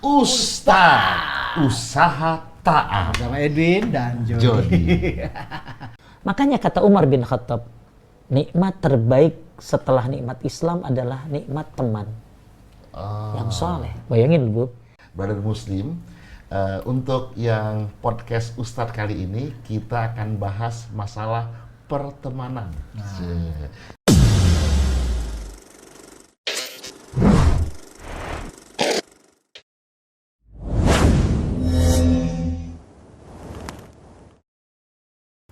Ustaz Usaha Ta'am sama Edwin dan Jody. Makanya kata Umar bin Khattab, nikmat terbaik setelah nikmat Islam adalah nikmat teman yang soleh. Bayangin Bu. Brother Muslim, untuk yang podcast Ustadz kali ini kita akan bahas masalah pertemanan.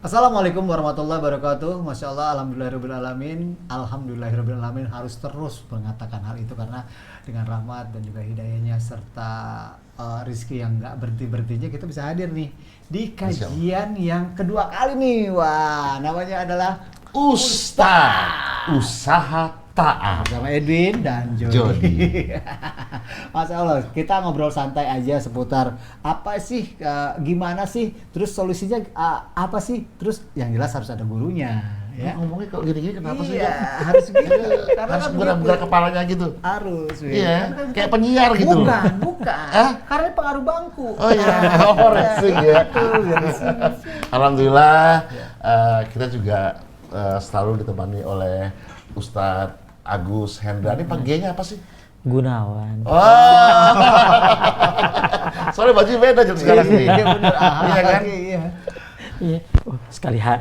Assalamualaikum warahmatullahi wabarakatuh. Masya Allah, alhamdulillahirrahmanirrahim. Alhamdulillahirrahmanirrahim. Harus terus mengatakan hal itu karena dengan rahmat dan juga hidayahnya serta rizki yang nggak berhenti-berhentinya kita bisa hadir nih di kajian yang kedua kali nih. Wah, namanya adalah Ustadz Usaha Ta'am sama Edwin dan Jody. Masya Allah, kita ngobrol santai aja seputar apa sih, gimana sih, terus solusinya apa sih, terus yang jelas harus ada gurunya. Ya. Ngomongnya kok gini-gini kenapa sih? Iya, harus gitu. Karena Harus kan gerak-gerak kepalanya gitu. harus. Iya, kayak penyiar gitu. Bukan. Karena pengaruh bangku. Oh iya, racing ya. Alhamdulillah, kita juga selalu ditemani oleh Ustadz Agus Hendra. Ini panggilnya apa sih? Gunawan. Oh, soalnya baju beda jadi sekarang nih. Iya benar. Iya kan? Iya. Iya.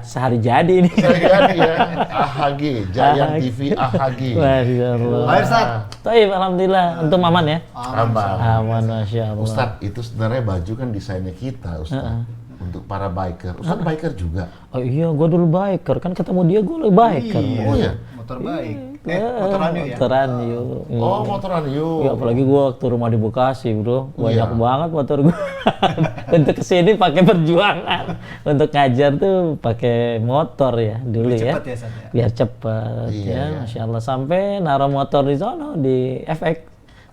Sehari jadi ini. Saya kan ya, AHG, Giant TV AHG. Masya Allah. Baik, Ustaz. Taib, alhamdulillah. Untuk aman ya? Aman. Aman, Masya Allah. Ustadz, itu sebenarnya baju kan desainnya kita, Ustadz. Untuk para biker. Ustadz biker juga. Oh iya, gue dulu biker. Kan ketemu dia gue lebih biker. Iya. Oh iya? Motor baik. Motoran yuk ya. Motoran yuk. Oh, motoran yuk. Ya, apalagi gue waktu rumah di Bekasi, bro. Banyak Iya. banget motor gue. Untuk kesini pakai perjuangan. Untuk ngajar tuh pakai motor ya dulu ya. Cepet ya, Ustaz, ya? Biar cepet Iya, ya. iya. Masya Allah. Sampai naruh motor di sono di FX.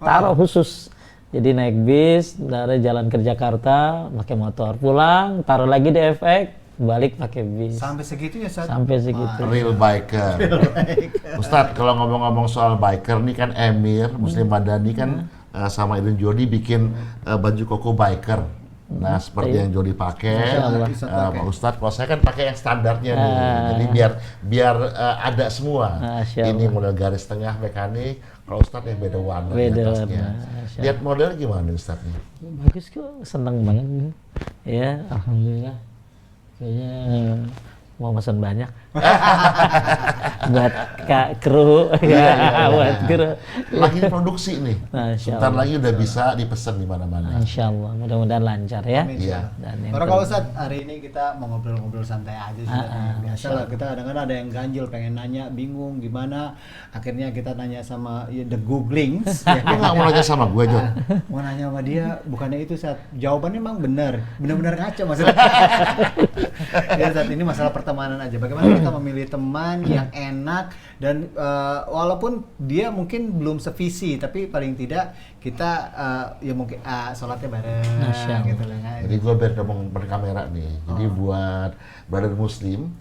Taruh khusus. Jadi naik bis dari jalan ke Jakarta pakai motor, pulang taruh lagi di FX, balik pakai bis. Sampai segitu ya, Ustaz? Sampai segitu. Real biker. Ustadz, kalau ngomong-ngomong soal biker nih kan Emir, Muslim Madani kan sama Edwin Jody bikin baju koko biker. Nah, seperti yang Jody pakai, Pak Ustadz, kalau saya kan pakai yang standarnya nih. Jadi biar ada semua. Masya Ini model garis tengah mekanik, kalau Ustadz yang beda warna di Beda atasnya. warna, Masya Lihat model gimana Ustadz nih? Bagus kok, seneng banget. Ya, alhamdulillah. Kayaknya mau pesan banyak. Buat kru, buat kru. Lagi produksi nih. Masya Sebentar Allah. lagi udah bisa dipesan di mana-mana. Insya Allah, mudah-mudahan lancar ya. Iya. Dan yang Karena kalau Ustaz, hari ini kita mau ngobrol-ngobrol santai aja sih. Biasa lah, kita kadang-kadang ada yang ganjil, pengen nanya, bingung gimana. Akhirnya kita nanya sama the googlings. Lu nggak mau nanya sama gue, Jon? Mau nanya sama dia, bukannya itu Ustaz. Jawabannya emang benar ngaco maksudnya. Ya saat ini masalah pertemanan aja. Bagaimana kita memilih teman yang enak dan walaupun dia mungkin belum sevisi, tapi paling tidak kita ya mungkin sholatnya bareng Masya Allah. gitu lah. Jadi gue biar ngomong berkamera nih. Jadi buat brother Muslim,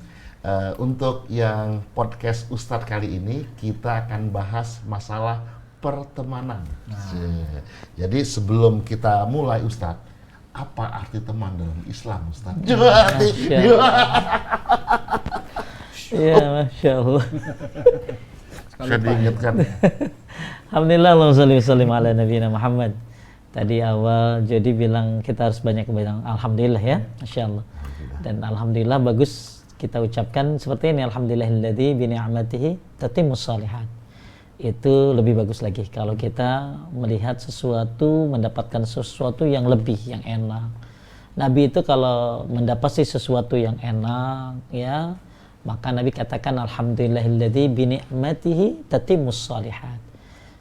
untuk yang podcast Ustadz kali ini kita akan bahas masalah pertemanan. Jadi sebelum kita mulai Ustadz, apa arti teman dalam Islam Ustadz? Iya, Masya Allah. Saya diingatkan. Alhamdulillah, Allahumma sholli wa sallim ala nabiyina Muhammad. Tadi awal Jody bilang kita harus banyak bilang alhamdulillah ya, Masya Allah. Dan alhamdulillah bagus kita ucapkan seperti ini, alhamdulillahilladzi bi ni'matihi tatimmus shalihat. Itu lebih bagus lagi kalau kita melihat sesuatu, mendapatkan sesuatu yang lebih, yang enak. Nabi itu kalau mendapati sesuatu yang enak ya, maka Nabi katakan alhamdulillahilladzi bi ni'matihi tatimmus shalihat.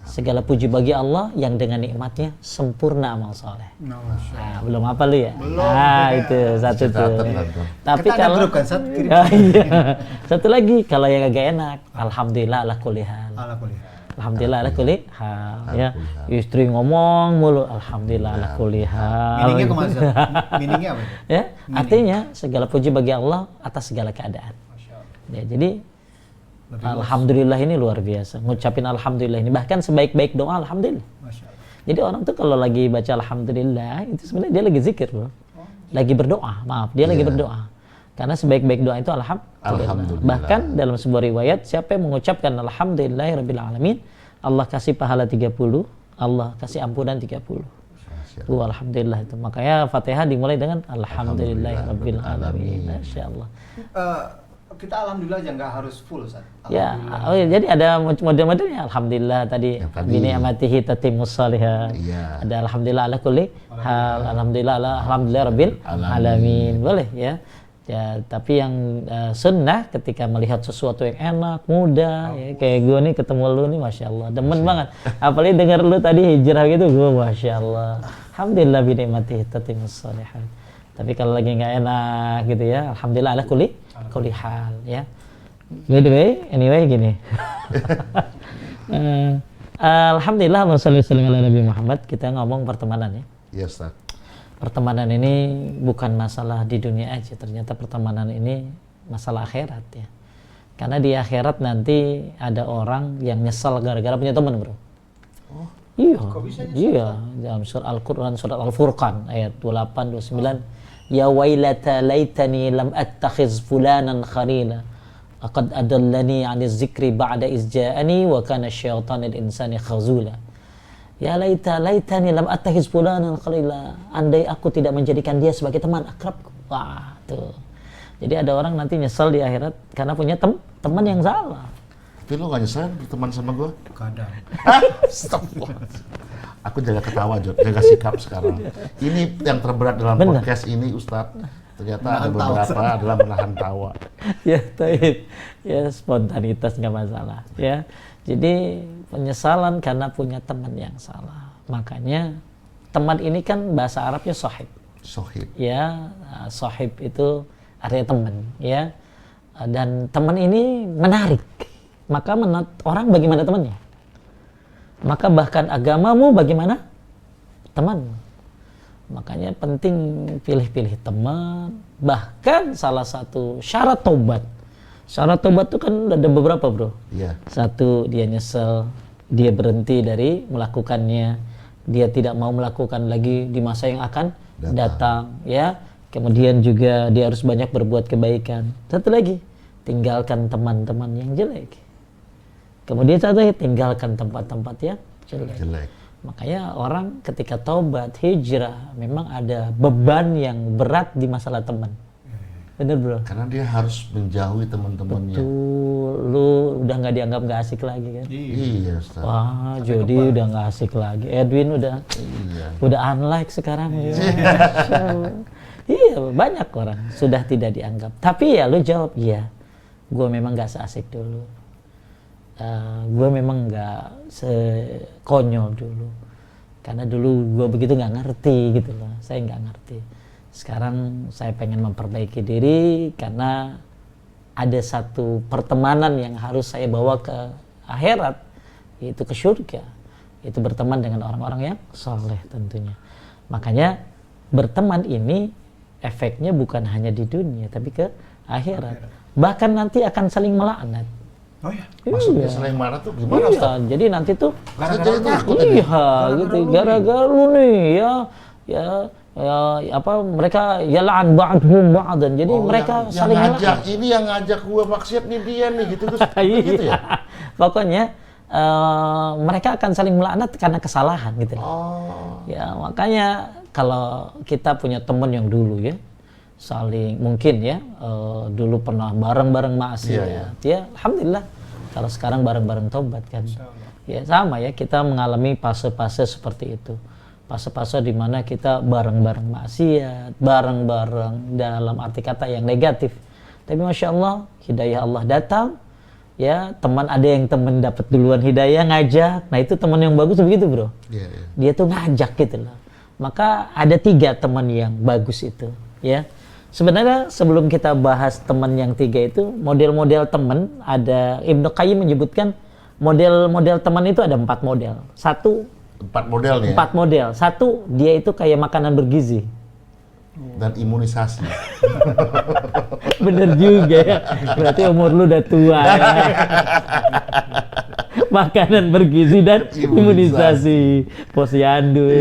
Segala puji bagi Allah yang dengan nikmatnya sempurna amal soleh. Nah, belum apa lu ya? Belum. Itu satu tuh. Tapi Kita ada kalau grup kan, Sat? Kirim. iya. Satu lagi kalau yang agak enak, alhamdulillah ala kulli hal. Ala kulli hal. Alhamdulillah ala kulli hal ya. Istri ngomong mulu alhamdulillah ala kulli hal. Meaningnya kemana, Sat? Meaningnya apa? Ya, artinya segala puji bagi Allah atas segala keadaan. Ya, jadi alhamdulillah ini luar biasa. Ngucapin alhamdulillah ini bahkan sebaik-baik doa alhamdulillah. Masya Allah. Jadi orang tuh kalau lagi baca alhamdulillah itu sebenarnya dia lagi zikir bro. Lagi berdoa, maaf, dia lagi Iya. berdoa. Karena sebaik-baik doa itu alhamdulillah. Alhamdulillah. Bahkan dalam sebuah riwayat, siapa yang mengucapkan alhamdulillahirabbil alamin, Allah kasih pahala 30, Allah kasih ampunan 30. Alhamdulillah itu. Makanya Fatihah dimulai dengan alhamdulillahirabbil alamin. Masyaallah. Kita alhamdulillah aja nggak harus full Ustaz. Ya, Alhamdulillah. oh ya, jadi ada model-modelnya. Alhamdulillah tadi Yang tadi. bini amatihi tatimmus shalihat. Iya. Ada alhamdulillah ala kulli hal, alhamdulillah rabbil alamin. Boleh ya. Ya, tapi yang sunnah ketika melihat sesuatu yang enak, mudah, ya, kayak gue nih ketemu lu nih, masya Allah, demen banget. Apalagi denger lu tadi hijrah gitu, gue masya Allah. Alhamdulillah binikmatihi tatimmus shalihat. Tapi kalau lagi nggak enak gitu ya, alhamdulillah ala kulli hal ya. By the way, anyway gini. Alhamdulillah wassalamualaikum ala Nabi Muhammad. Kita ngomong pertemanan ya. Iya, Ustaz. Pertemanan ini bukan masalah di dunia aja, ternyata pertemanan ini masalah akhirat ya. Karena di akhirat nanti ada orang yang nyesal gara-gara punya teman, bro. Oh, Iya, kok bisa nyesal? iya. Dalam surat Al-Quran, surat Al-Furqan ayat 28, 29. Ya wailata laitani lam attakhiz fulanan khalila. Laqad adallani 'anil zikri ba'da iz ja'ani wa kana syaitanul insani khazula. Ya laitani lam attakhiz fulanan khalila. Andai aku tidak menjadikan dia sebagai teman akrabku. Wah, tuh. Jadi ada orang nanti nyesal di akhirat karena punya teman yang salah. tapi lo gak nyesel berteman sama gue? Kadang. Astagfirullah. Aku jaga ketawa, Jod, jaga sikap sekarang. Ini yang terberat dalam Bener. podcast ini, Ustadz. Ternyata ada Menahan tawa. beberapa adalah menahan tawa. Ya, taib. Ya, spontanitas nggak masalah. Ya, jadi penyesalan karena punya teman yang salah. Makanya teman ini kan bahasa Arabnya sohib. Sohib. Ya, sohib itu artinya teman. Ya, dan teman ini menarik. Maka menurut orang bagaimana temannya? Maka bahkan agamamu bagaimana temanmu. Makanya penting pilih-pilih teman. Bahkan salah satu syarat taubat. Syarat taubat itu kan ada beberapa, bro. Iya. Satu, dia nyesel, dia berhenti dari melakukannya, dia tidak mau melakukan lagi di masa yang akan datang, ya. Kemudian juga dia harus banyak berbuat kebaikan. Satu lagi, tinggalkan teman-teman yang jelek. Kemudian satu lagi, tinggalkan tempat-tempat yang jelek. Jelek. Makanya orang ketika taubat, hijrah, memang ada beban yang berat di masalah teman. Bener, bro? Karena dia harus menjauhi teman-temannya. Tuh, lu udah nggak dianggap nggak asik lagi kan? Iya, Ustaz. Wah, Jody udah nggak asik lagi. Edwin Iya. udah unlike sekarang. Ya. Masya Allah. Iya, banyak orang sudah tidak dianggap. Tapi ya lu jawab, iya, gue memang nggak seasik dulu. Gue memang nggak sekonyol dulu. Karena dulu gue begitu nggak ngerti gitu loh. Saya nggak ngerti. Sekarang saya pengen memperbaiki diri karena ada satu pertemanan yang harus saya bawa ke akhirat, yaitu ke surga. Itu berteman dengan orang-orang yang soleh tentunya. Makanya berteman ini efeknya bukan hanya di dunia tapi ke akhirat. Bahkan nanti akan saling melaknat. Oh ya. Maksudnya selain marah tuh gimana, Iya, Ustaz? jadi nanti tuh Saya jadi takut ini. iya, gitu. Gara-gara lu nih ya apa mereka yal'an ba'dhum ba'dan. Jadi mereka yang saling ngajak melaknat. ini yang ngajak gue maksiat nih dia nih gitu terus Iya. gitu ya. Pokoknya mereka akan saling melaknat karena kesalahan gitu. Oh. Ya, makanya kalau kita punya teman yang dulu ya saling mungkin ya dulu pernah bareng-bareng maksiat ya alhamdulillah kalau sekarang bareng-bareng tobat kan ya sama ya kita mengalami fase-fase seperti itu fase-fase di mana kita bareng-bareng maksiat bareng-bareng dalam arti kata yang negatif tapi masya Allah hidayah Allah datang ya teman ada yang teman dapat duluan hidayah ngajak nah itu teman yang bagus begitu bro Iya, iya. dia tuh ngajak gitu loh maka ada 3 teman yang bagus itu ya sebenarnya sebelum kita bahas teman yang 3 itu model-model teman ada Ibnu Qayyim menyebutkan model-model teman itu ada 4 model 4 model nih ya. 4 model 1 dia itu kayak makanan bergizi Dan imunisasi. bener juga ya berarti umur lu udah tua ya. makanan bergizi dan imunisasi. Posyandu.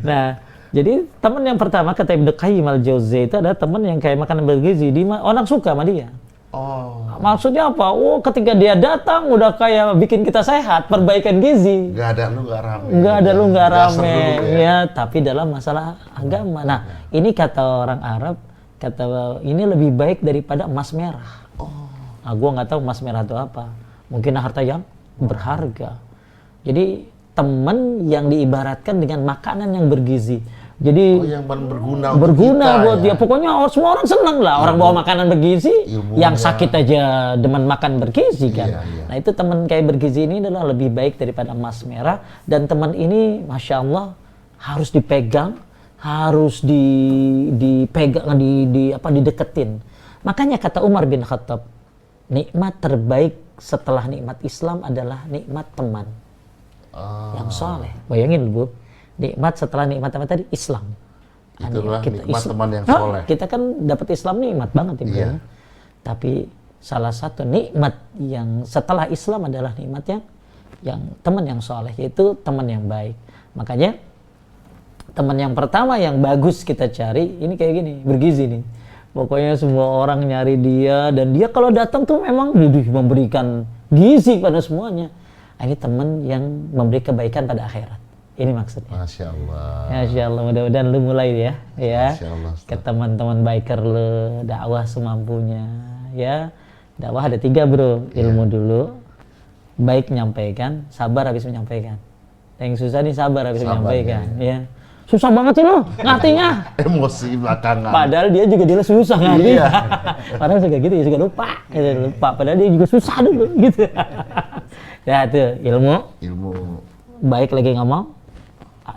Nah, jadi teman yang pertama kata Ibnu Qayyim al-Jauziyah itu adalah teman yang kayak makanan bergizi, orang suka sama dia. Oh. Maksudnya apa? Oh, ketika dia datang udah kayak bikin kita sehat, perbaikan gizi. Nggak ada lu nggak rame. Nggak ada lu nggak Dasar rame. dulu Ya, tapi dalam masalah agama. Nah, ini kata orang Arab, kata ini lebih baik daripada emas merah. Nah, gua nggak tahu emas merah itu apa. Mungkin harta yang berharga. Jadi teman yang diibaratkan dengan makanan yang bergizi. Jadi yang berguna buat dia. Pokoknya semua orang senang lah orang bawa makanan bergizi. Ilmunya. Yang sakit aja demen makan bergizi kan. Iya. Nah, itu teman kayak bergizi ini adalah lebih baik daripada emas merah. Dan teman ini Masya Allah harus dipegang, harus dipegang, dideketin. Makanya kata Umar bin Khattab, nikmat terbaik setelah nikmat Islam adalah nikmat teman yang soleh. Bayangin Bu, nikmat setelah nikmat apa tadi? Islam. Itulah nikmat teman yang soleh. Kita kan dapat Islam nikmat banget Ibu. Iya. Tapi salah satu nikmat yang setelah Islam adalah nikmat yang teman yang soleh, yaitu teman yang baik. Makanya teman yang pertama yang bagus kita cari ini kayak gini, bergizi nih. Pokoknya semua orang nyari dia, dan dia kalau datang tuh memang memberikan gizi pada semuanya. Ini teman yang memberi kebaikan pada akhirat. Ini maksudnya. Masya Allah. Masya Allah, mudah-mudahan lu mulai ya. Masya Allah, Ke teman-teman biker lu, dakwah semampunya. Ya, dakwah ada 3 bro. Ilmu dulu, baik menyampaikan, sabar habis menyampaikan. Yang susah nih sabar habis menyampaikan. Ya. Susah banget sih lo ngertinya. Emosi belakangan. Padahal dia juga susah ngerti. Iya. Padahal suka gitu, suka lupa. Padahal dia juga susah dulu gitu. Ya itu ilmu. Baik lagi ngomong,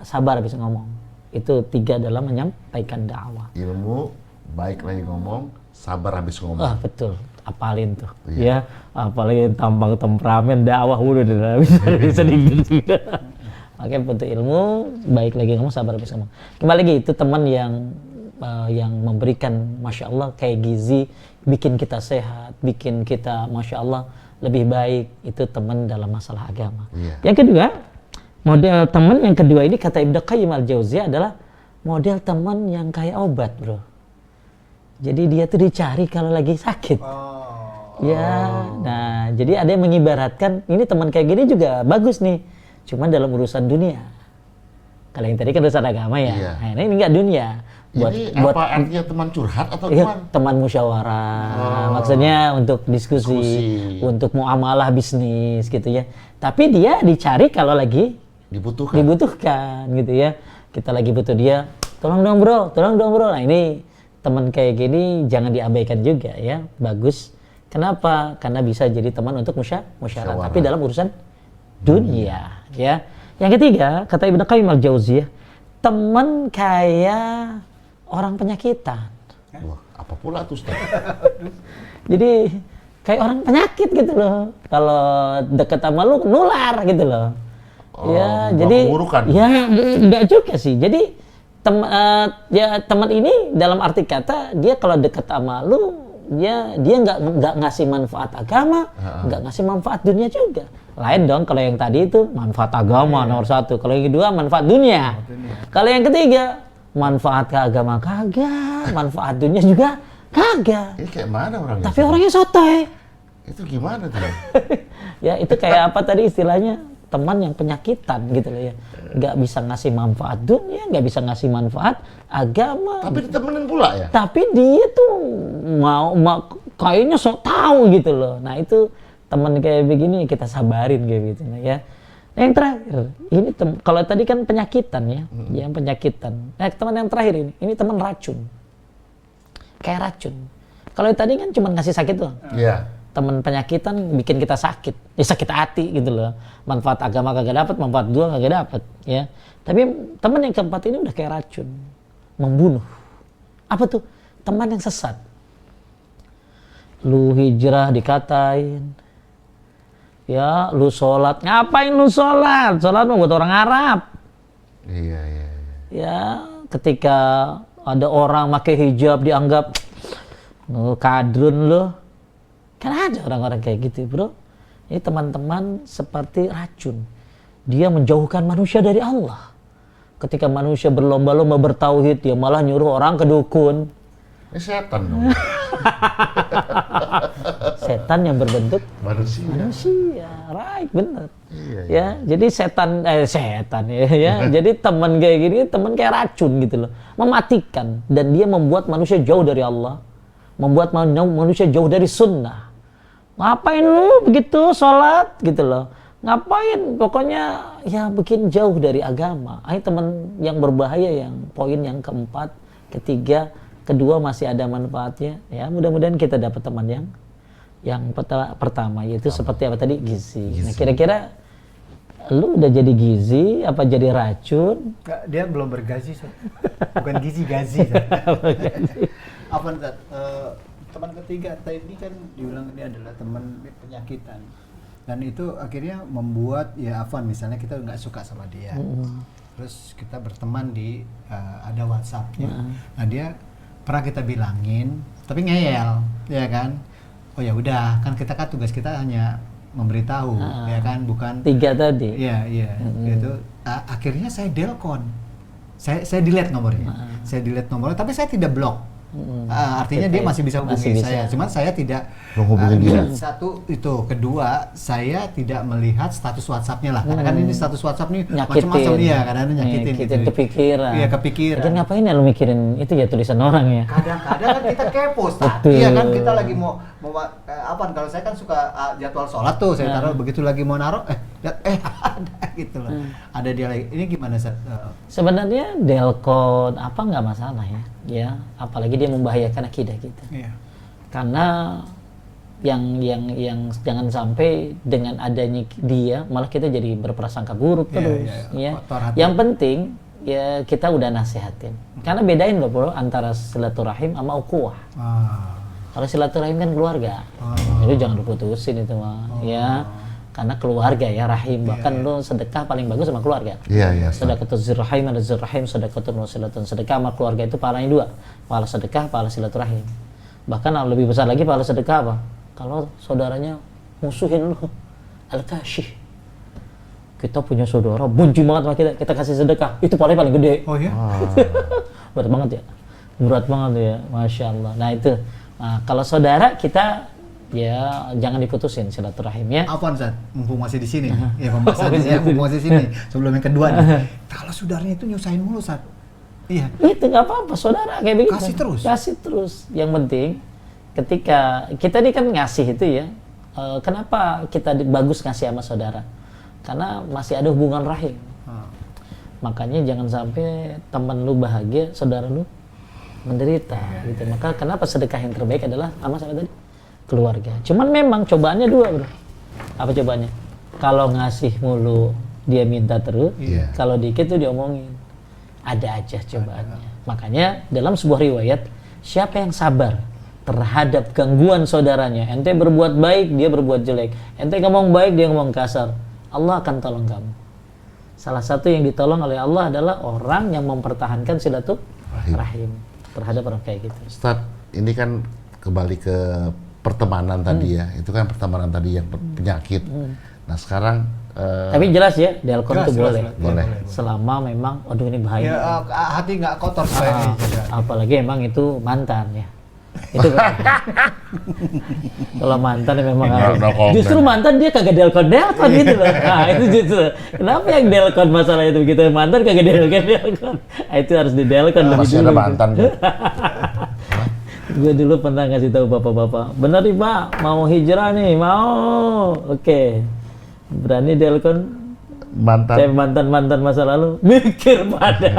sabar habis ngomong. Itu 3 dalam menyampaikan dakwah. Ilmu, baik lagi ngomong, sabar habis ngomong. Betul. Apalin tuh. Ya, apalin tampang temperamen dakwah udah bisa dibikin. Makanya bentuk ilmu, baik lagi ngomong, sabar habis ngomong. Kembali lagi, itu teman yang memberikan Masya Allah kayak gizi, bikin kita sehat, bikin kita Masya Allah lebih baik. Itu teman dalam masalah agama. Yang kedua, model teman yang kedua ini kata Ibnu Qayyim al-Jauziyah adalah model teman yang kayak obat bro. Jadi dia tuh dicari kalau lagi sakit. Nah jadi ada yang mengibaratkan, ini teman kayak gini juga bagus nih. Cuman dalam urusan dunia. Kalau yang tadi kan urusan agama ya. Nah, ini enggak dunia. Ini apa artinya teman curhat atau teman musyawarah. Maksudnya untuk diskusi, untuk muamalah bisnis gitu ya. Tapi dia dicari kalau lagi dibutuhkan gitu ya. Kita lagi butuh dia, tolong dong bro. Nah ini teman kayak gini jangan diabaikan juga ya. Bagus. Kenapa? Karena bisa jadi teman untuk musyawarah. Tapi dalam urusan dunia ya. Yang ketiga kata Ibnu Qayyim al-Jauziyah, teman kayak orang penyakitan. Wah, apa pula tuh Ustaz? Jadi kayak orang penyakit gitu loh. Kalau deket sama lu nular gitu loh. Jadi ya enggak juga sih. Jadi teman ini dalam arti kata dia kalau deket sama lu dia nggak ngasih manfaat agama, nggak ngasih manfaat dunia juga. Lain dong kalau yang tadi itu manfaat agama nomor 1, kalau yang kedua manfaat dunia. Kalau yang ketiga manfaat ke agama kagak, manfaat dunia juga kagak. Ini kayak mana orangnya? Tapi orangnya sotoy. Itu gimana tuh? Ya itu kayak apa tadi istilahnya, teman yang penyakitan gitu loh ya. Nggak bisa ngasih manfaat dunia, nggak bisa ngasih manfaat agama. Tapi ditemenin pula ya? Tapi dia tuh mau kayaknya sok tahu gitu loh. Nah itu teman kayak begini kita sabarin kayak gitu ya. Yang terakhir, ini kalau tadi kan penyakitan ya, yang penyakitan. Nah teman yang terakhir ini teman racun. Kayak racun. Kalau tadi kan cuma ngasih sakit doang. Iya. Teman penyakitan bikin kita sakit, sakit hati gitu loh. Manfaat agama kagak dapat, manfaat dua kagak dapat, ya. Tapi teman yang keempat ini udah kayak racun, membunuh. Apa tuh? Teman yang sesat. Lu hijrah dikatain, ya. Lu sholat, ngapain lu sholat? Sholat mah buat orang Arab. Iya. Ya, ketika ada orang pakai hijab dianggap kadrun lu. Kan ada orang-orang kayak gitu bro. Ini teman-teman seperti racun. Dia menjauhkan manusia dari Allah. Ketika manusia berlomba-lomba bertauhid, dia malah nyuruh orang ke dukun. Ini setan dong. Setan yang berbentuk Manusia. right, benar. Iya, Ya, jadi setan ya. Jadi teman kayak gini, teman kayak racun gitu loh, mematikan, dan dia membuat manusia jauh dari Allah, membuat manusia jauh dari sunnah. Ngapain lu begitu sholat gitu loh? Ngapain? Pokoknya ya bikin jauh dari agama. Ini teman yang berbahaya, yang poin yang keempat, ketiga, kedua masih ada manfaatnya. Ya mudah-mudahan kita dapat teman yang pertama yaitu seperti apa tadi, gizi. Nah kira-kira lu udah jadi gizi apa jadi racun? Nggak, dia belum bergazi, Ustaz. Bukan gizi, gazi. Apa Ustaz? Teman ketiga tadi kan diulang, ini adalah teman penyakitan, dan itu akhirnya membuat ya Afwan misalnya kita nggak suka sama dia, terus kita berteman di ada WhatsApp-nya. Nah dia pernah kita bilangin tapi ngeyel, ya kan? Oh ya udah, kan kita kan tugas kita hanya memberitahu, ya kan, bukan tiga tadi. Iya gitu. Akhirnya saya delkon, saya delete nomornya, tapi saya tidak blok. Artinya dia masih bisa hubungi saya, cuman saya tidak menghubungi dia. Satu itu, kedua saya tidak melihat status WhatsApp-nya lah, karena kan ini status WhatsApp nih macam-macam dia, kadang-kadang nyakitin gitu. Kepikiran. Iya, kepikiran. Jadi ngapain ya lu mikirin itu ya tulisan orang ya? Kadang-kadang kan kita kepo, iya kan, kita lagi mau apa? Kalau saya kan suka jadwal sholat tuh, saya taruh, begitu lagi mau naruh, ada gitu loh. Ada dia lagi. Ini gimana Sat? Sebenarnya delkon apa nggak masalah ya, apalagi dia membahayakan akidah kita. Iya. Karena yang jangan sampai dengan adanya dia malah kita jadi berprasangka buruk terus. Ya. Yang penting ya kita udah nasihatin. Karena bedain loh bro antara silaturahim sama ukhuwah. Kalau silaturahim kan keluarga, itu jangan diputusin itu mah. Ya. Karena keluarga ya, rahim, bahkan lu sedekah paling bagus sama keluarga. Iya. Sedekatul zirrahim, ada zirrahim, sedekatul wasilatun. Sedekah sama keluarga itu pahalanya dua, pahala sedekah, pahala silaturahim. Bahkan lebih besar lagi pahala sedekah apa? Kalau saudaranya musuhin lu, al-kashih. Kita punya saudara benci banget sama kita kasih sedekah, itu pahalanya paling gede. Oh iya? Berat banget ya, Masya Allah. Nah itu, kalau saudara kita ya jangan diputusin silaturahimnya. Apaan Zat? Mumpung masih di sini. Ya pembahasannya mumpung masih di sini. Sebelum yang kedua nih. Kalau saudaranya itu nyusahin mulu Zat. Iya. Itu nggak apa-apa, saudara kayak begitu. Kasih terus. Yang penting ketika kita ini kan ngasih itu ya. Kenapa kita bagus ngasih sama saudara? Karena masih ada hubungan rahim. Makanya jangan sampai teman lu bahagia, saudara lu menderita gitu. Maka kenapa sedekah yang terbaik adalah sama tadi? Keluarga. Cuman memang cobaannya dua bro. Apa cobaannya? Kalau ngasih mulu dia minta terus, kalau dikit tuh diomongin. Ada aja cobaannya. Makanya dalam sebuah riwayat, siapa yang sabar terhadap gangguan saudaranya, ente berbuat baik, dia berbuat jelek, ente ngomong baik, dia ngomong kasar, Allah akan tolong kamu. Salah satu yang ditolong oleh Allah adalah orang yang mempertahankan silaturahim terhadap orang kayak gitu. Ustaz, ini kan kembali ke pertemanan tadi ya, itu kan pertemanan tadi yang penyakit. Nah sekarang tapi jelas ya, delkon itu boleh. Selama memang, aduh ini bahaya. Ya, hati nggak kotor supaya apalagi emang itu mantan ya. Itu kalau mantan ya memang harus. Justru mantan dia kagak delkon gitu loh. Nah itu justru. Kenapa yang delkon masalah itu begitu, mantan kagak delkon. Itu harus didelkon lebih dulu. Masih ada mantan. Gue dulu pernah ngasih tahu bapak-bapak, bener nih pak, mau hijrah nih, mau, oke. Berani delkon mantan masa lalu, mikir pada,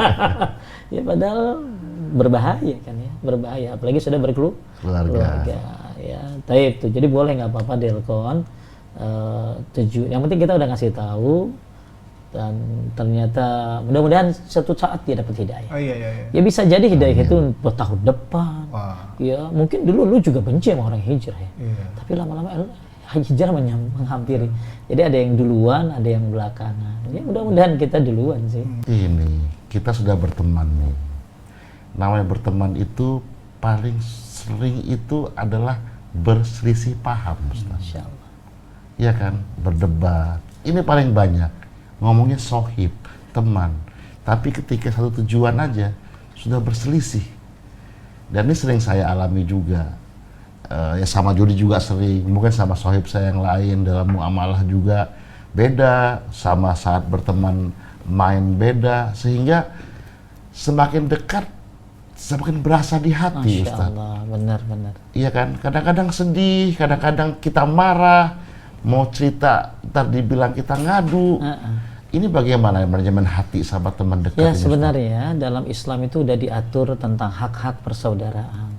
ya padahal berbahaya kan ya, berbahaya, apalagi sudah berkeluarga, ya, taib tuh, jadi boleh nggak apa-apa delkon, yang penting kita udah ngasih tahu. Dan ternyata mudah-mudahan suatu saat dia dapat hidayah. Ya bisa jadi hidayah itu buat tahun depan. Ya mungkin dulu lu juga benci sama orang hijrah ya. Tapi lama-lama hijrah menghampiri. Jadi ada yang duluan, ada yang belakangan. Ya mudah-mudahan kita duluan sih. Ini kita sudah berteman nih. Namanya berteman itu paling sering itu adalah berselisih paham, Ustaz. Insya Allah. ya kan, berdebat. Ini paling banyak ngomongnya sohib, teman. Tapi ketika satu tujuan aja sudah berselisih. Dan ini sering saya alami juga. Ya sama Jody juga sering, mungkin sama sohib saya yang lain dalam muamalah juga beda, sama saat berteman main beda, sehingga semakin dekat semakin berasa di hati. Masya Ustaz. Allah, benar-benar. Iya kan, kadang-kadang sedih, kadang-kadang kita marah, mau cerita, ntar dibilang kita ngadu. Ini bagaimana manajemen hati sama teman dekat Ya ini, Ustaz? sebenarnya dalam Islam itu udah diatur tentang hak-hak persaudaraan.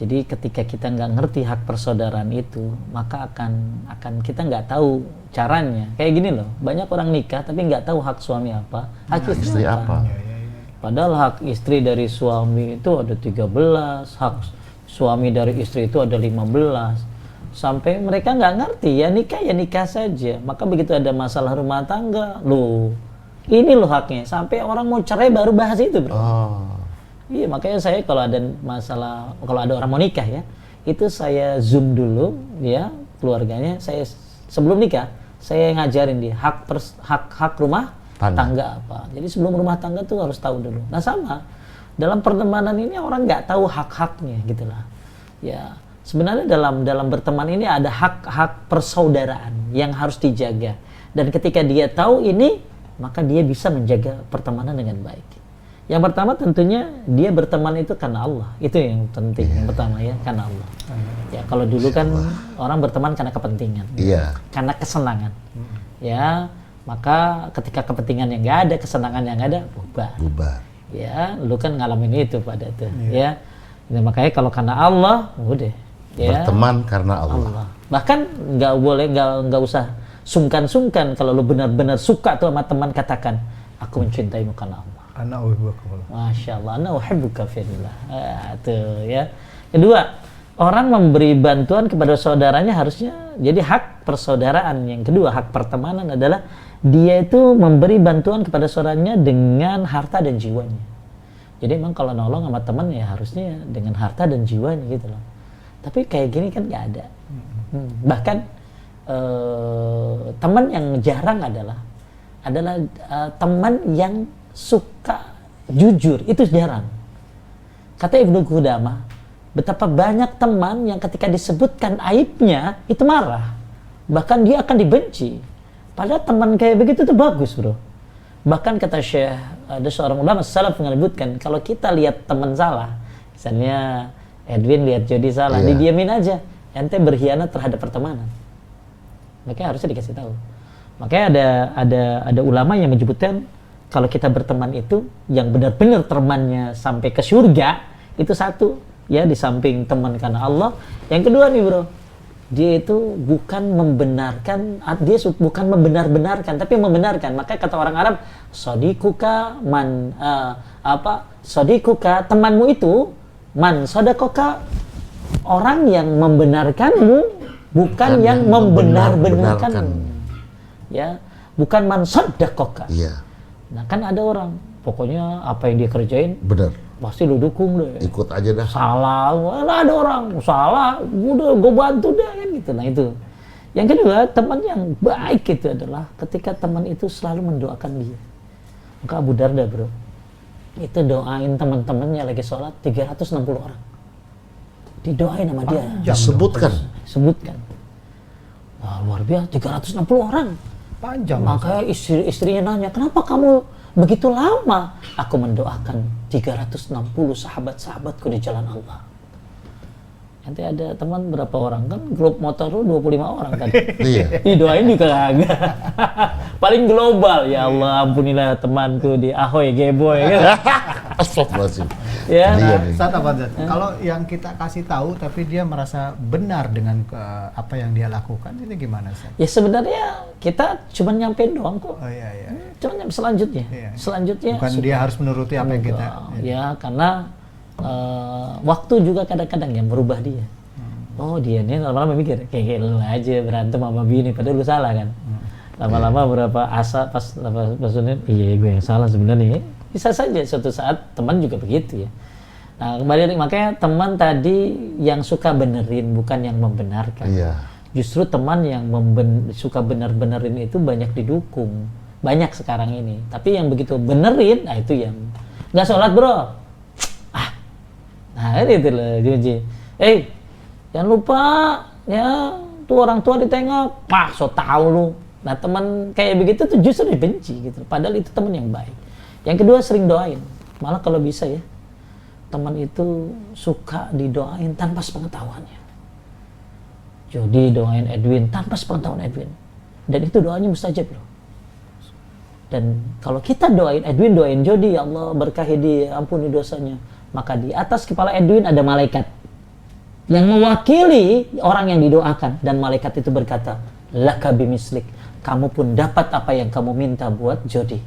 Jadi ketika kita nggak ngerti hak persaudaraan itu, maka akan kita nggak tahu caranya. Kayak gini loh, banyak orang nikah tapi nggak tahu hak suami apa, hak istri apa. Padahal hak istri dari suami itu ada 13, hak suami dari istri itu ada 15. Sampai mereka nggak ngerti, ya nikah saja. Maka begitu ada masalah rumah tangga, loh ini loh haknya. Sampai orang mau cerai baru bahas itu, bro. Oh. Iya, makanya saya kalau ada masalah, kalau ada orang mau nikah ya, itu saya zoom dulu ya keluarganya. Saya sebelum nikah saya ngajarin dia hak rumah tangga apa. Jadi sebelum rumah tangga tuh harus tahu dulu. Nah sama dalam pertemanan ini orang nggak tahu hak-haknya gitulah. Ya sebenarnya dalam berteman ini ada hak-hak persaudaraan yang harus dijaga. Dan ketika dia tahu ini, maka dia bisa menjaga pertemanan dengan baik. Yang pertama tentunya dia berteman itu karena Allah. Itu yang penting. Yang pertama ya, karena Allah. Ya kalau dulu kan orang berteman karena kepentingan. Karena kesenangan. Ya, maka ketika kepentingan yang nggak ada, kesenangan yang ada, bubar. Ya, lu kan ngalamin itu pada itu. Ya. Nah, makanya kalau karena Allah, udah. Ya, berteman karena Allah. Bahkan nggak boleh, nggak usah sungkan-sungkan kalau lu benar-benar suka tuh sama teman, katakan aku mencintaimu karena Allah. Ana uhibbuka fillah. Masya Allah, ana uhibbuka fillah. Tuh ya. Kedua, orang memberi bantuan kepada saudaranya harusnya jadi hak persaudaraan. Yang kedua, hak pertemanan adalah dia itu memberi bantuan kepada saudaranya dengan harta dan jiwanya. Jadi emang kalau nolong sama teman ya harusnya dengan harta dan jiwanya gitu loh. Tapi kayak gini kan nggak ada. Bahkan teman yang jarang adalah teman yang suka jujur, itu jarang. Kata Ibnu Qudamah, betapa banyak teman yang ketika disebutkan aibnya itu marah, bahkan dia akan dibenci. Padahal teman kayak begitu tuh bagus, bro. Bahkan kata Syekh, ada seorang ulama salaf menyebutkan, kalau kita lihat teman salah, misalnya Edwin lihat Jody salah, didiamin aja, ente berkhianat terhadap pertemanan. Makanya harusnya dikasih tahu. Makanya ada ulama yang menyebutkan kalau kita berteman itu yang benar-benar temannya sampai ke surga itu satu ya, di samping teman karena Allah. Yang kedua nih bro, dia itu bukan membenar-benarkan tapi membenarkan. Makanya kata orang Arab, sodikuka sodikuka, temanmu itu man sodakoka, orang yang membenarkanmu bukan yang membenar-benarkanmu. Ya, bukan man sodakoka. Iya. Nah kan ada orang, pokoknya apa yang dia kerjain benar, pasti lu dukung deh. Ikut aja dah. Salah, ada orang salah, udah gue bantu deh kan gitu. Nah itu. Yang kedua, teman yang baik itu adalah ketika teman itu selalu mendoakan dia. Maka Abu Darda bro, itu doain teman-temannya lagi sholat 360 orang. Didoain sama dia. Sebutkan. Wah, luar biasa, 360 orang. Panjang. Makanya istrinya nanya, kenapa kamu begitu lama? Aku mendoakan 360 sahabat-sahabatku di jalan Allah. Nanti ada teman berapa orang, kan grup motor lu 25 orang kan. Iya. Didoain juga kagak. Paling global, ya Allah ampunilah temanku di Ahoy Geboy kan. Astagfirullahaladzim. Ya. Kalau yang kita kasih tahu tapi dia merasa benar dengan apa yang dia lakukan, itu gimana sih? Ya sebenarnya kita cuma nyampein doang kok. Oh iya. Cuma selanjutnya. Selanjutnya bukan dia harus menuruti apa yang kita. Ya karena waktu juga kadang-kadang yang merubah dia. Oh dia nih lama-lama mikir kayak lu aja berantem sama bini, padahal lu salah kan. Lama-lama berapa asa pas iya gue yang salah sebenarnya. Bisa saja suatu saat teman juga begitu ya. Nah kembali makanya teman tadi yang suka benerin bukan yang membenarkan. Iya. Justru teman yang suka bener-benerin itu banyak didukung, banyak sekarang ini. Tapi yang begitu benerin, nah itu yang nggak sholat bro, nah itu loh Joji. Jangan lupa ya tuh orang tua ditengok, so tahu lu. Nah teman kayak begitu tuh justru dibenci gitu. Padahal itu teman yang baik. Yang kedua sering doain, malah kalau bisa ya teman itu suka didoain tanpa sepengetahuannya. Jody doain Edwin tanpa sepengetahuan Edwin, dan itu doanya mustajab loh. Dan kalau kita doain Edwin, doain Jody, ya Allah berkahi dia, ampuni dosanya, maka di atas kepala Edwin ada malaikat yang mewakili orang yang didoakan, dan malaikat itu berkata, laka bimislik, kamu pun dapat apa yang kamu minta buat Jody.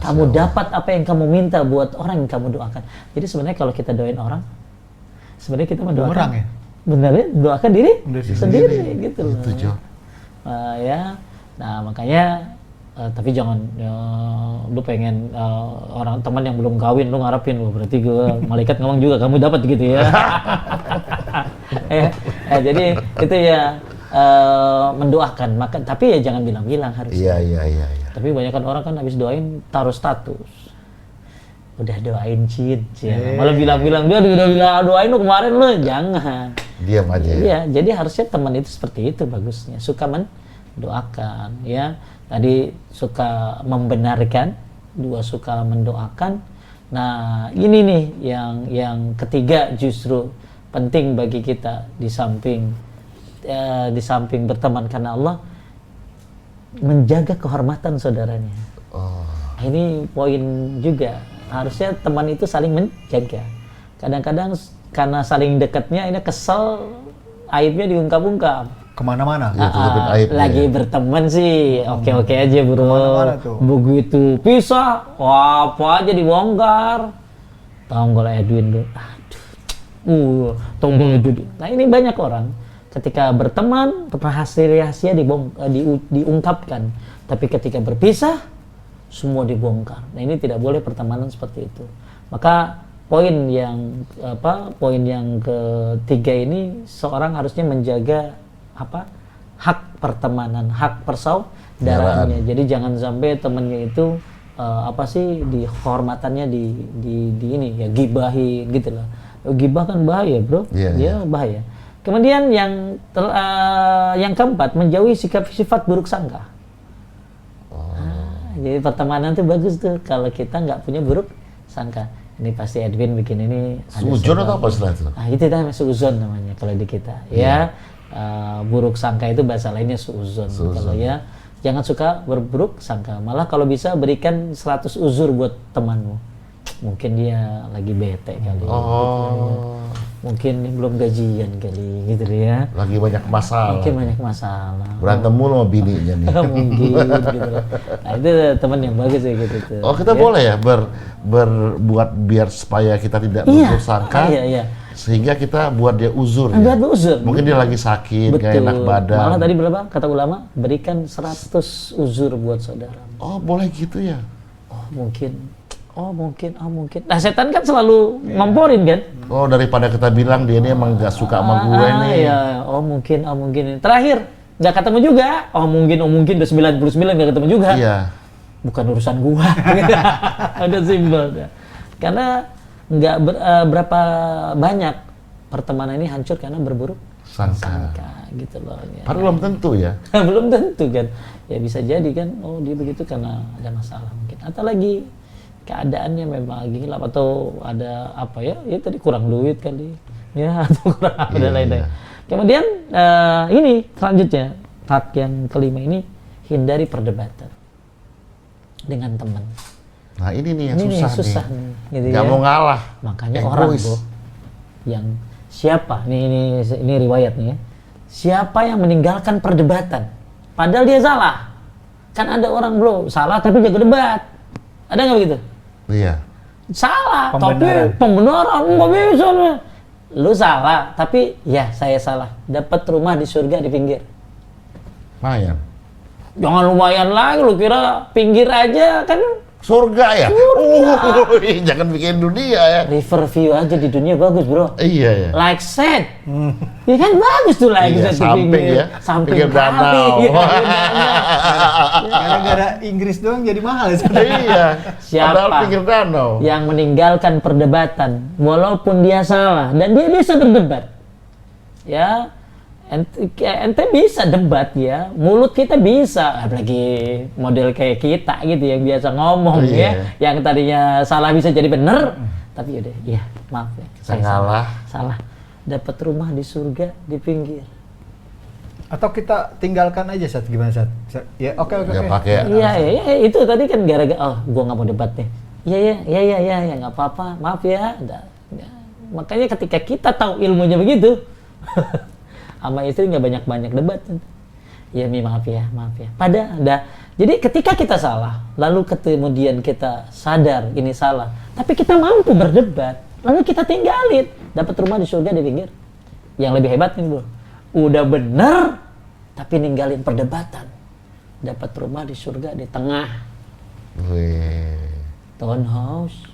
Kamu dapat apa yang kamu minta buat orang yang kamu doakan. Jadi sebenarnya kalau kita doain orang, sebenarnya kita mendoakan. Bumerang ya? Benar ya, doakan diri sendiri gitu loh. Itu Jo. Ya, nah makanya tapi jangan lu pengen orang teman yang belum kawin lu ngarepin lu, berarti gue malaikat ngomong juga kamu dapat gitu ya. Jadi itu ya mendoakan, maka tapi ya jangan bilang-bilang harus. Iya. Tapi kebanyakan orang kan habis doain taruh status. Udah doain Cid, malah bilang-bilang dia udah bilang doain lu kemarin lu, jangan. Diam aja ya. Iya, jadi harusnya teman itu seperti itu bagusnya, suka mendoakan ya. Tadi suka membenarkan, dua suka mendoakan. Nah, ini nih yang ketiga justru penting bagi kita di samping berteman karena Allah, menjaga kehormatan saudaranya. Nah, ini poin juga. Harusnya teman itu saling menjaga. Kadang-kadang karena saling dekatnya ini kesel, aibnya diungkap-ungkap. Kemana-mana. Lagi berteman sih oke-oke aja bro. Begitu pisah, wah apa aja dibongkar. Tahu kalau Edwin tuh, tombol Edwin. Nah ini banyak orang ketika berteman rahasia diungkapkan, tapi ketika berpisah semua dibongkar. Nah ini tidak boleh pertemanan seperti itu. Maka poin yang ketiga ini, seorang harusnya menjaga hak pertemanan, hak persaudaraannya. Jadi jangan sampai temannya itu dihormatannya di ini ya, gibahin gitu loh. Gibah kan bahaya bro, bahaya. Kemudian yang keempat, menjauhi sifat buruk sangka. Jadi pertemanan tuh bagus tuh kalau kita nggak punya buruk sangka. Ini pasti Edwin bikin ini. Suuzon atau apa istilah itu? Itu namanya suuzon namanya kalau di kita. Ya, buruk sangka itu bahasa lainnya suuzon. Kalau ya, jangan suka berburuk sangka. Malah kalau bisa berikan 100 uzur buat temanmu. Mungkin dia lagi bete kali. Mungkin belum gajian kali gitu ya. Lagi banyak masalah. Mungkin banyak masalah. Berantem mulu sama bininya nih. Mungkin gitu. Nah itu teman yang bagus ya gitu tuh. Kita boleh ya berbuat biar supaya kita tidak buruk sangka. Iya. Sehingga kita buat dia uzur. Buat uzur. Mungkin dia lagi sakit, gak enak badan. Malah tadi berapa kata ulama? Berikan 100 uzur buat saudara. Boleh gitu ya? Mungkin. Nah setan kan selalu ngomporin kan? Daripada kita bilang dia ini emang gak suka sama gue nih. Iya. Mungkin. Terakhir nggak ketemu juga. Mungkin udah 99 nggak ketemu juga. Iya. Bukan urusan gua. Udah simpel. Karena nggak berapa banyak pertemanan ini hancur karena berburuk sangka gitu loh. Ya. Padahal belum tentu ya. Belum tentu kan. Ya bisa jadi kan. Dia begitu karena ada masalah mungkin. Atau lagi keadaannya memang lagi gelap, atau ada apa ya tadi kurang duit kali ya, atau kurang ada lain-lain. Kemudian ini selanjutnya hak yang kelima ini, hindari perdebatan dengan teman. Nah ini nih yang susah nih. Gitu gak mau ngalah, makanya orang bro yang siapa ini riwayat nih ya, siapa yang meninggalkan perdebatan padahal dia salah. Kan ada orang bro salah tapi jago debat, ada nggak begitu? Iya. Salah, tapi pembenaran nggak bisa. Lu salah, tapi ya saya salah. Dapat rumah di surga di pinggir. Lumayan. Jangan lumayan lagi, lu kira pinggir aja kan Surga ya? Jangan bikin dunia ya. River view aja di dunia bagus, bro. Iya ya. Like set. Ya kan bagus tuh like Iya, set di samping pinggir. ya. Samping Pinggir kali. danau. Iya, pinggir danau. Gara-gara Inggris doang jadi mahal. Iya. Siapa Padahal pinggir danau. yang meninggalkan perdebatan walaupun dia salah dan dia bisa berdebat? Ya, ente bisa debat ya, mulut kita bisa, apalagi model kayak kita gitu yang biasa ngomong Iya. ya, yang tadinya salah bisa jadi bener, tapi udah, ya maaf ya, saya salah, dapat rumah di surga di pinggir. Atau kita tinggalkan aja Sat, gimana Sat? Ya oke. Nggak pakai. Iya, itu tadi kan gara-gara, oh gua nggak mau debat nih, iya nggak apa-apa, maaf ya, makanya ketika kita tahu ilmunya begitu. Sama istri nggak banyak-banyak debat. Ya Mi maaf ya. Jadi ketika kita salah, lalu kemudian kita sadar ini salah, tapi kita mampu berdebat, lalu kita tinggalin, dapat rumah di surga di pinggir. Yang lebih hebat nih bro, udah bener, tapi ninggalin perdebatan, dapat rumah di surga di tengah. Wih. Townhouse.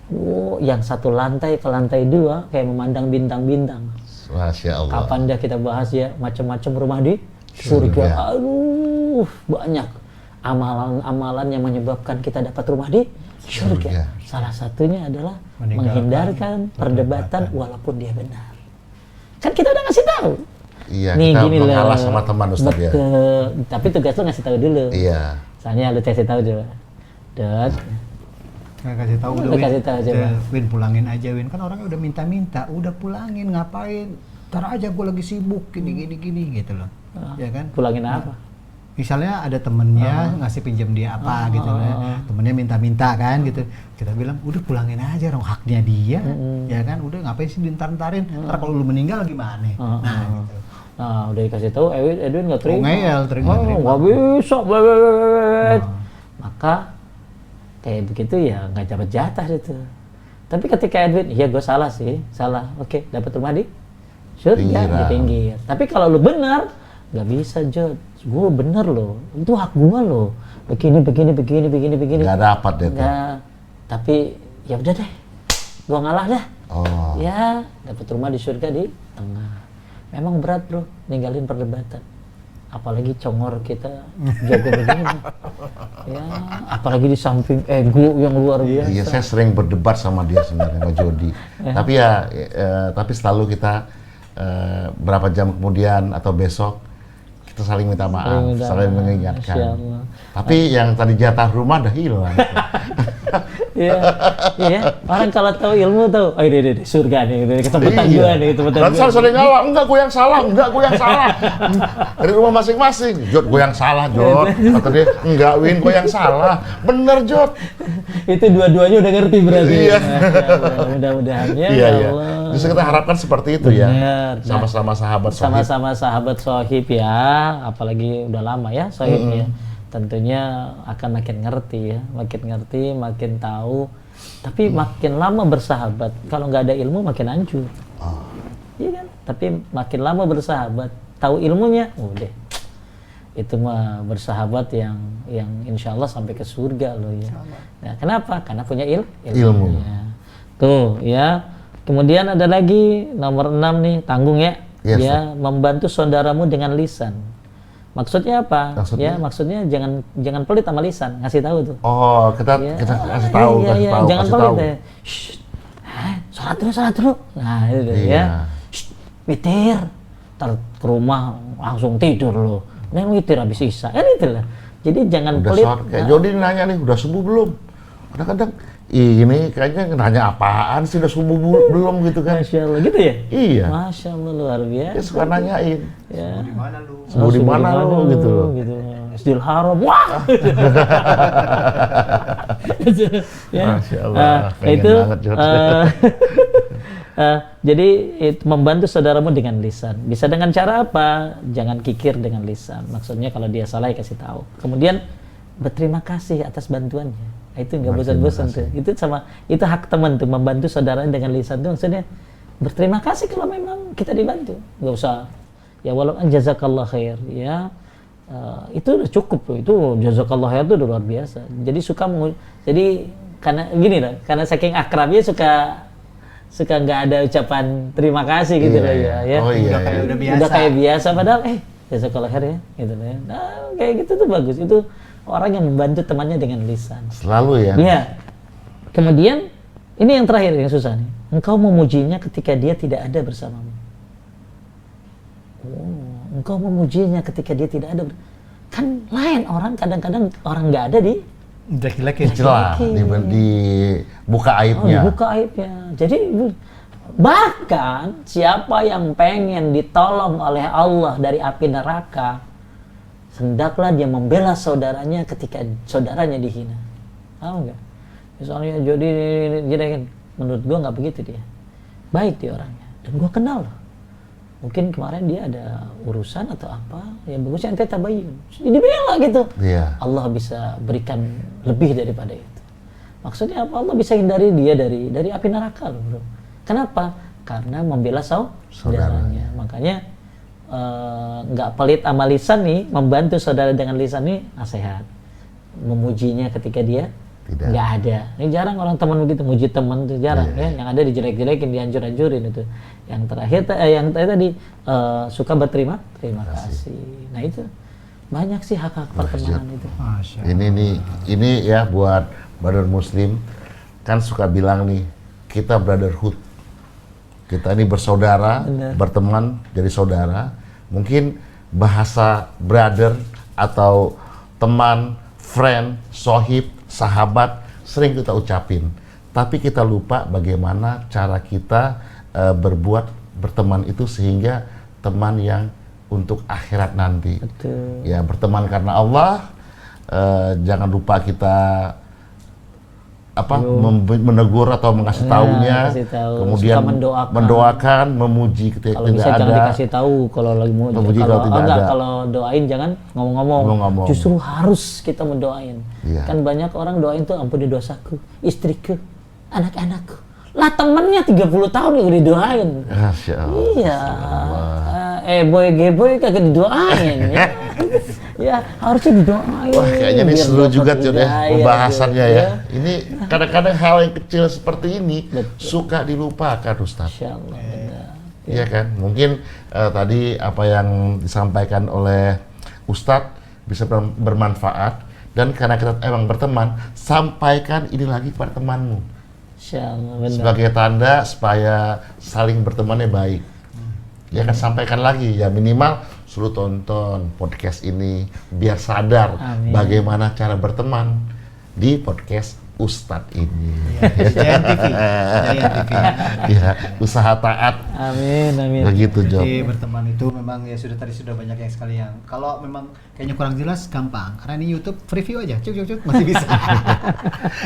Oh, yang satu lantai ke lantai 2 kayak memandang bintang-bintang. Masya Allah. Kapan dah kita bahas ya macam-macam rumah di surga. Aduh, banyak amalan-amalan yang menyebabkan kita dapat rumah di surga. Salah satunya adalah menghindarkan perdebatan walaupun dia benar. Kan kita udah ngasih tahu. Iya, Nih, kita gini mengalah loh. sama teman Ustaz ya. Betul. Tapi tugas lu ngasih tahu dulu. Iya. Soalnya lu kasih tahu coba. Dot. Nggak kasih tahu udah, Udah kasih tahu aja, Bang. Win pulangin aja Win, kan orangnya udah minta-minta, udah pulangin ngapain? Ntar aja gue lagi sibuk gini gitu loh, ya kan? Pulangin apa? Misalnya ada temennya ngasih pinjam dia apa gitu loh, temennya minta-minta kan gitu, kita bilang udah pulangin aja dong, haknya dia, ya kan? Udah ngapain sih dintar-ntarin? Ntar kalau lu meninggal gimana? Nah, gitu. Nah, udah dikasih tahu Edwin nggak terima. Ngeyel, terima. Nggak bisa. Maka kayak begitu ya nggak dapat jatah itu. Tapi ketika Edwin, iya gue salah sih, oke, dapat rumah di surga di pinggir. Tapi kalau lu benar, nggak bisa Jod, gue bener loh, itu hak gue loh. Begini. Nggak dapat deh. Nggak. Tapi ya udah deh, gue ngalah dah. Oh. Ya, dapat rumah di surga di tengah. Memang berat bro, ninggalin perdebatan. Apalagi congor kita jago begini. Ya, apalagi di samping ego yang luar biasa. Iya, saya sering berdebat sama dia sebenarnya, sama Jody. Tapi ya, tapi selalu kita berapa jam kemudian atau besok kita saling minta maaf, saling mengingatkan. Tapi yang tadi jatah rumah udah hilang. Iya. Orang kalau tahu ilmu tahu, oh ini surga nih, kesempatan Iya. gua nih, kesempatan Dan gua. saya sering ngalah, enggak gue yang salah. Dari rumah masing-masing, Jod gue yang salah, Jod. Kata dia, enggak Win, gue yang salah. Bener Jod. Itu dua-duanya udah ngerti berarti. Iya. Mudah-mudahan ya. Iya. Allah. Justru kita harapkan seperti itu Bener. ya. Sama-sama sahabat sohib. Sama-sama sahabat sohib ya, apalagi udah lama ya sohibnya. Tentunya akan makin ngerti ya, makin tahu. Tapi makin lama bersahabat, kalau nggak ada ilmu makin hancur. Iya kan? Tapi makin lama bersahabat, tahu ilmunya, udah. Itu mah bersahabat yang insya Allah sampai ke surga loh ya. Nah, kenapa? Karena punya ilmu. Tuh ya. Kemudian ada lagi nomor 6 nih, tanggung ya. Yes, ya, membantu saudaramu dengan lisan. Maksudnya apa? Maksudnya? Ya, maksudnya jangan pelit sama lisan, ngasih tahu tuh. Oh, kita kasih tahu, jangan kasih pelit tahu. ya. Sholat dulu. Nah, itu Iya. ya. Witir. Ntar ke rumah langsung tidur lo. Neng witir habis isya. Kan itu lah. Jadi jangan Udah pelit. sore, kayak Jody nanya nih, udah subuh belum? Kadang-kadang, ini kayaknya nanya apaan sih, udah subuh belum gitu kan? Masya Allah, gitu ya? Iya. Masya Allah, luar biasa. Dia suka nanyain, Ya. Di mana lu? subuh di mana lo gitu loh. Masjidil Haram, wah. Ya. Masya Allah, pengen itu banget, Jod. jadi itu membantu saudaramu dengan lisan. Bisa dengan cara apa? Jangan kikir dengan lisan. Maksudnya kalau dia salah ya kasih tahu. Kemudian berterima kasih atas bantuannya. Itu nggak bosan-bosan tuh. Itu hak teman tuh, membantu saudaranya dengan lisan tuh. Maksudnya berterima kasih kalau memang kita dibantu. Nggak usah ya walaupun jazakallah khair ya. itu udah cukup tuh. Itu jazakallah khair itu udah luar biasa. Jadi jadi karena gini lah, karena saking akrabnya suka nggak ada ucapan terima kasih gitu loh ya. Oh iya. Udah biasa. Udah kayak biasa padahal jazakallah khair ya gitu loh ya. Nah, kayak gitu tuh bagus. Itu orang yang membantu temannya dengan lisan. Selalu ya. Iya. Kemudian ini yang terakhir yang susah nih. Engkau memujinya ketika dia tidak ada bersamamu. Engkau memujinya ketika dia tidak ada. Kan lain orang kadang-kadang orang nggak ada di Jelek-jelekin. Celah, dibuka aibnya. dibuka aibnya. Jadi bahkan siapa yang pengen ditolong oleh Allah dari api neraka, hendaklah dia membela saudaranya ketika saudaranya dihina. Tahu nggak? Misalnya jadi kan, menurut gua nggak begitu dia. Baik dia orangnya. Dan gua kenal loh. Mungkin kemarin dia ada urusan atau apa, ya bagusnya ente tabayun. Jadi bela gitu. Iya. Allah bisa berikan lebih daripada itu. Maksudnya apa? Allah bisa hindari dia dari api neraka loh, bro. Kenapa? Karena membela saudaranya. Makanya nggak pelit amal lisan nih, membantu saudara dengan lisan nih nasihat. Memujinya ketika dia nggak ada. Ini jarang orang teman begitu, muji teman itu jarang ya. Yang ada dijelek-jelekin, dihancur-hancurin itu. Yang terakhir tadi suka berterima kasih. Nah itu banyak sih hak-hak pertemanan itu. Ini ya buat brother muslim kan suka bilang nih, kita brotherhood. Kita ini bersaudara, berteman jadi saudara. Mungkin bahasa brother atau teman, friend, sohib, sahabat sering kita ucapin. Tapi kita lupa bagaimana cara kita berteman itu sehingga teman yang untuk akhirat nanti. Betul. Ya, berteman karena Allah. Jangan lupa kita menegur atau mengasih taunya, kemudian mendoakan, memuji ketika kalau tidak bisa ada. Jangan dikasih tahu kalau lagi memuji kalau tidak ada. Kalau doain jangan ngomong-ngomong. Justru harus kita mendoain. Iya. Kan banyak orang doain tuh ampuni dosaku, istriku, anak-anakku. Lah temennya 30 tahun udah didoain. Masya Allah. Iya. Boy kagak didoain ya. Ya harusnya didoain. Wah, kayaknya ini seru juga tuh ya pembahasannya ya. Ya. Ini kadang-kadang hal yang kecil seperti ini suka dilupakan, Ustaz. Insyaallah benar. Iya kan? Mungkin tadi apa yang disampaikan oleh Ustadz bisa bermanfaat, dan karena kita emang berteman, sampaikan ini lagi kepada temanmu. Insyaallah, Sebagai tanda supaya saling bertemannya baik. Ya kan, sampaikan lagi ya, minimal suruh tonton podcast ini biar sadar bagaimana cara berteman di podcast Ustadz ini. Jayan TV. Ya, usaha taat. Amin. Begitu, Job. Jadi berteman itu memang ya sudah banyak yang sekali yang kalau memang kayaknya kurang jelas gampang, karena ini YouTube preview aja, cuk masih bisa.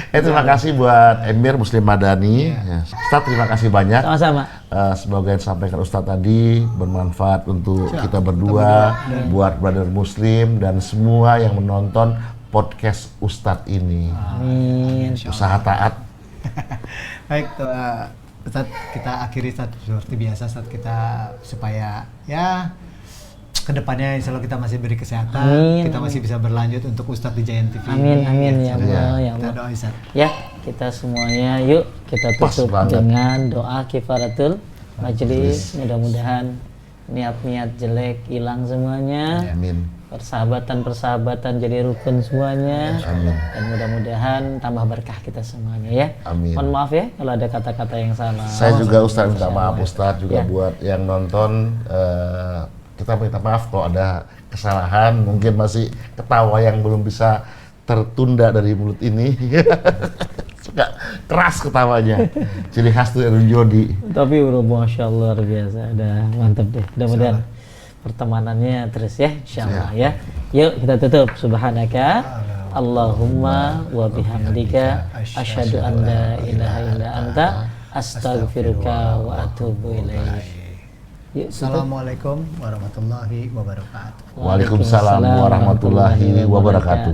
Terima kasih buat Emir Muslim Madani. Ya. Ustadz, terima kasih banyak. Sama-sama. Semoga yang disampaikan Ustadz tadi bermanfaat untuk kita berdua, buat brother Muslim dan semua yang menonton podcast Ustadz ini. Amin. Usaha taat. Baik, Ustadz, kita akhiri seperti biasa, Ustadz, kita supaya ya kedepannya insya Allah kita masih beri kesehatan, kita masih bisa berlanjut untuk Ustadz di Giant TV. Amin ya Allah. Kita doa, Ustadz. Ya, kita semuanya yuk kita tutup dengan doa kifaratul majelis. Mudah-mudahan niat-niat jelek hilang semuanya. Amin. Persahabatan jadi rukun semuanya. Amin. Dan mudah-mudahan tambah berkah kita semuanya ya. Amin. Mohon maaf ya kalau ada kata-kata yang salah. Saya juga Ustadz minta maaf, Ustadz juga buat yang nonton. Kita minta maaf kalau ada kesalahan, mungkin masih ketawa yang belum bisa tertunda dari mulut ini. Suka keras ketawanya. Ciri khas tuh Erwin Jodi. Tapi bro, Masya Allah, luar biasa. Udah mantap deh. Mudah-mudahan pertemanannya terus ya, insyaallah ya. Yuk kita tutup. Subhanaka Allahumma wa bihamdika asyhadu an la ilaha illa anta astaghfiruka wa atubu ilaik. Assalamualaikum warahmatullahi wabarakatuh. Waalaikumsalam warahmatullahi wabarakatuh.